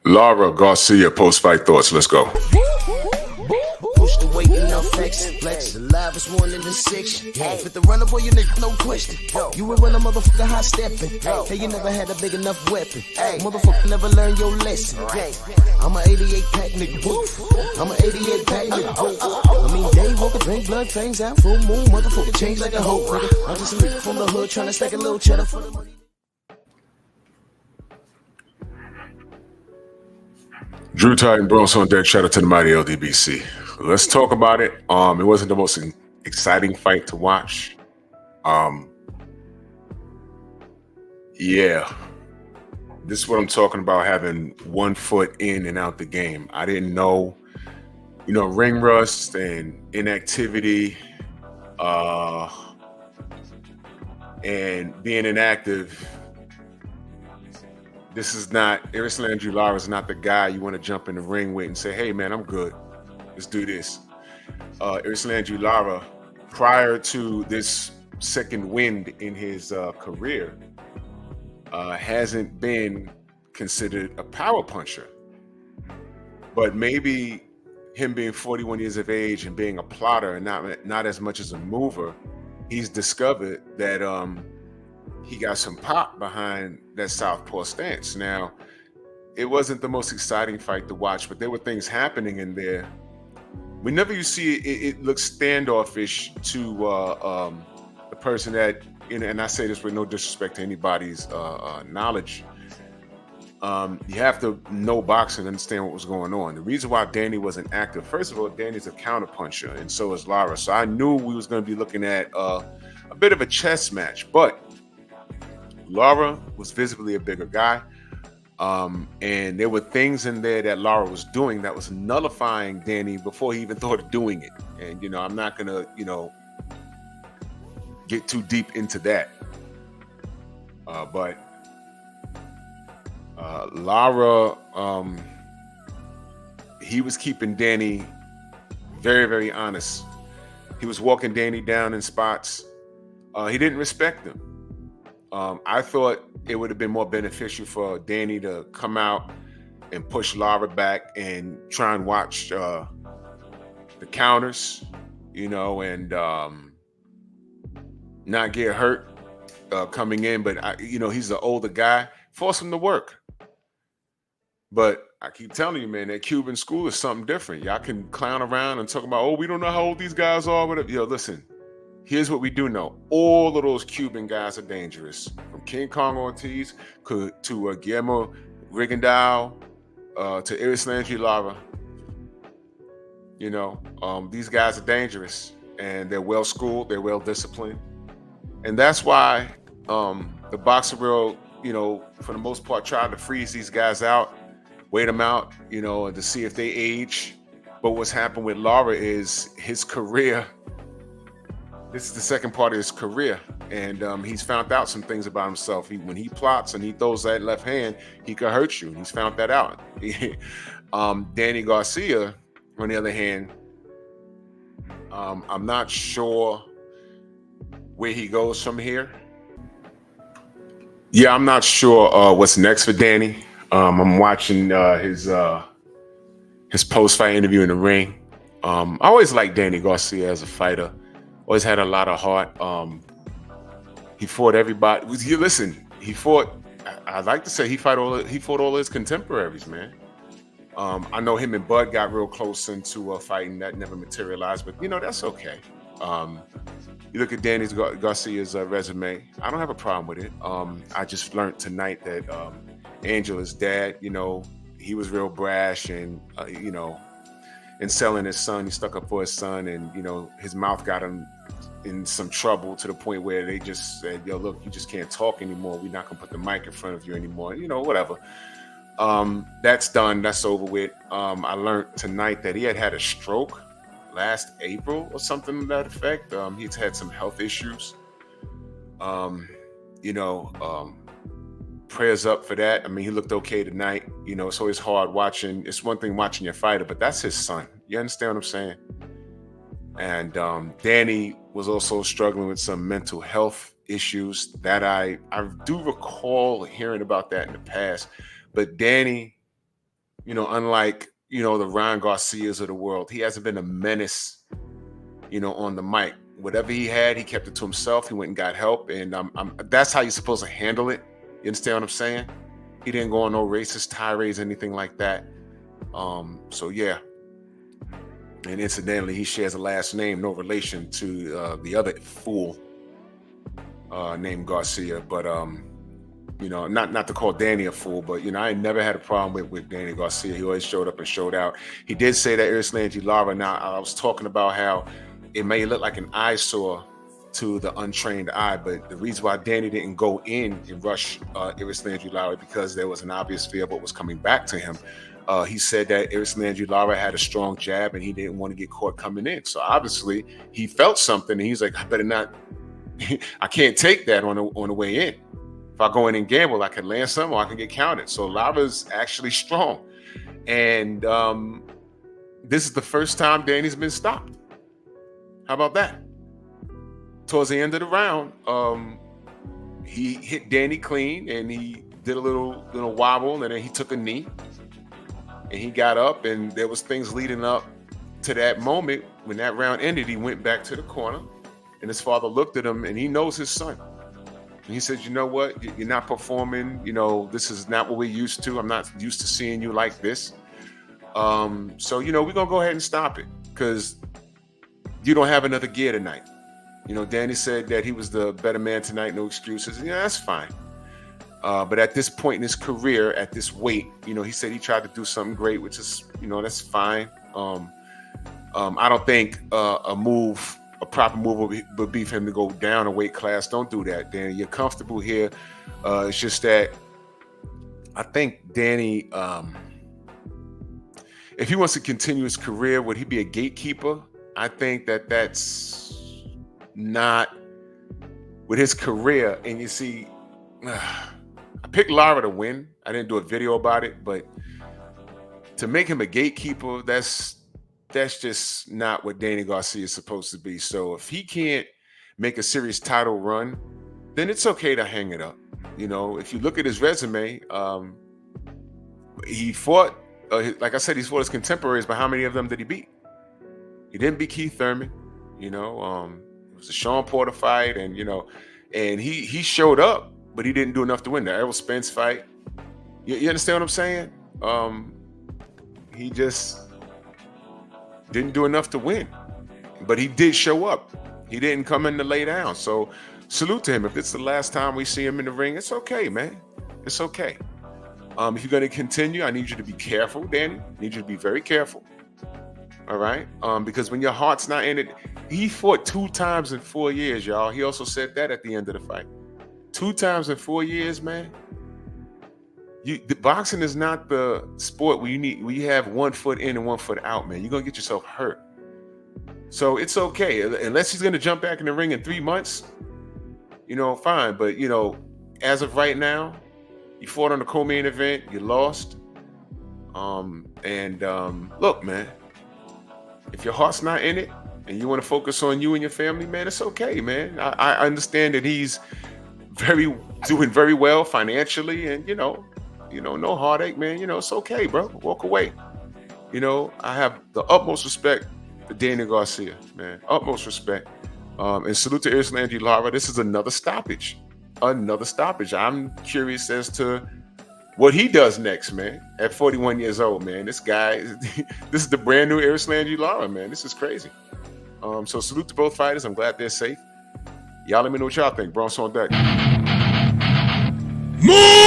Lara, Garcia Post fight thoughts. Let's go. Push the weight in no flex. Flex the live is 1 in the 6. Fit the runner, boy, you nigga, no question. You will run a motherfucker high stepping. Hey, you never had a big enough weapon. Motherfucker never learned your lesson. I'm a 88 pack nigga. I'm a 88 pack nigga. I mean, day walker, drink blood, fangs out, full moon. Motherfucker change like a hoe, nigga. I'm just a nigga from the hood trying to stack a little cheddar for the money. Drew Titan Bronx on deck. Shout out to the mighty LDBC. Let's talk about it. It wasn't the most exciting fight to watch. Yeah, this is what I'm talking about, having 1 foot in and out the game. I didn't know, ring rust and inactivity, and being inactive. This is not, Erislandy Lara is not the guy you want to jump in the ring with and say, hey man, I'm good. Let's do this. Erislandy Lara, prior to this second wind in his career, hasn't been considered a power puncher. But maybe him being 41 years of age and being a plotter and not as much as a mover, he's discovered that he got some pop behind that southpaw stance. Now, it wasn't the most exciting fight to watch, but there were things happening in there. Whenever you see it, it looks standoffish to the person that, and I say this with no disrespect to anybody's knowledge. You have to know boxing and understand what was going on. The reason why Danny wasn't active, first of all, Danny's a counterpuncher, and so is Lara. So I knew we was going to be looking at a bit of a chess match, but Lara was visibly a bigger guy. And there were things in there that Lara was doing that was nullifying Danny before he even thought of doing it. And, I'm not going to, get too deep into that. But Lara, he was keeping Danny very, very honest. He was walking Danny down in spots. He didn't respect him. I thought it would have been more beneficial for Danny to come out and push Lara back and try and watch the counters, and not get hurt coming in. But, he's an older guy. Force him to work. But I keep telling you, man, that Cuban school is something different. Y'all can clown around and talk about, we don't know how old these guys are. Whatever. Listen. Here's what we do know. All of those Cuban guys are dangerous. From King Kong Ortiz to Guillermo Rigondeaux to Erislandy Lara. These guys are dangerous. And they're well-schooled. They're well-disciplined. And that's why the boxing world, for the most part, tried to freeze these guys out, wait them out, to see if they age. But what's happened with Lara is his career. This is the second part of his career, and he's found out some things about himself. When he plots and he throws that left hand, he could hurt you. He's found that out. Danny Garcia, on the other hand, I'm not sure where he goes from here. Yeah, I'm not sure what's next for Danny. I'm watching his post-fight interview in the ring. I always liked Danny Garcia as a fighter. Always had a lot of heart. He fought everybody. He fought. I'd like to say he fought all his contemporaries, man. I know him and Bud got real close into fighting that never materialized, but that's okay. You look at Danny Garcia's resume. I don't have a problem with it. I just learned tonight that Angela's dad, he was real brash and in selling his son. He stuck up for his son, and his mouth got him in some trouble to the point where they just said, yo, look, you just can't talk anymore. We're not gonna put the mic in front of you anymore. Whatever. That's done. That's over with. I learned tonight that he had a stroke last April or something to that effect. He's had some health issues. Prayers up for that. I mean, he looked okay tonight. It's always hard watching. It's one thing watching your fighter, but that's his son. You understand what I'm saying? And Danny was also struggling with some mental health issues that I do recall hearing about that in the past. But Danny unlike, the Ryan Garcias of the world, he hasn't been a menace, on the mic. Whatever he had, he kept it to himself. He went and got help, and that's how you're supposed to handle it. You understand what I'm saying? He didn't go on no racist tirades, anything like that. So yeah. And incidentally, he shares a last name, no relation to the other fool named Garcia. But not to call Danny a fool, but I ain't never had a problem with Danny Garcia. He always showed up and showed out. He did say that Erislandy Lara. Now I was talking about how it may look like an eyesore to the untrained eye, but the reason why Danny didn't go in and rush Erislandy Lara because there was an obvious fear of what was coming back to him. He said that Erislandy Lara had a strong jab and he didn't want to get caught coming in. So obviously he felt something and he's like, I better not, I can't take that on the way in. If I go in and gamble, I can land some or I can get counted. So Lara's actually strong. And this is the first time Danny's been stopped. How about that? Towards the end of the round, he hit Danny clean and he did a little wobble and then he took a knee. And he got up, and there was things leading up to that moment. When that round ended, he went back to the corner, and his father looked at him, and he knows his son. And he said, you know what? You're not performing. This is not what we're used to. I'm not used to seeing you like this. So, we're going to go ahead and stop it because you don't have another gear tonight. Danny said that he was the better man tonight, no excuses. Yeah, that's fine. But at this point in his career, at this weight, he said he tried to do something great, which is, that's fine. I don't think a proper move would be for him to go down a weight class. Don't do that, Danny. You're comfortable here. It's just that I think Danny, if he wants to continue his career, would he be a gatekeeper? I think that's not with his career. And you see, I picked Lara to win. I didn't do a video about it, but to make him a gatekeeper, that's just not what Danny Garcia is supposed to be. So if he can't make a serious title run, then it's okay to hang it up. If you look at his resume, he fought, like I said, he's fought his contemporaries, but how many of them did he beat? He didn't beat Keith Thurman. It was a Sean Porter fight, and and he showed up, but he didn't do enough to win the Errol Spence fight. You understand what I'm saying? He just didn't do enough to win, but he did show up. He didn't come in to lay down. So salute to him. If it's the last time we see him in the ring, it's okay, man. It's okay. If you're going to continue, I need you to be careful, Danny. I need you to be very careful. All right? Because when your heart's not in it, he fought 2 times in 4 years, y'all. He also said that at the end of the fight. 2 times in 4 years, man. The boxing is not the sport where you have 1 foot in and 1 foot out, man. You're gonna get yourself hurt. So it's okay. Unless he's gonna jump back in the ring in 3 months, fine. But as of right now, you fought on the co-main event, you lost. Look, man, if your heart's not in it and you want to focus on you and your family, man, it's okay, man. I understand that he's doing very well financially, and no heartache, man. It's okay, bro. Walk away. I have the utmost respect for Danny Garcia, man. Utmost respect. And salute to Erislandy Lara. This is another stoppage. I'm curious as to what he does next, man. At 41 years old, man. This guy, this is the brand new Erislandy Lara, man. This is crazy. So salute to both fighters. I'm glad they're safe. Y'all let me know what y'all think. Bronx on deck. Move!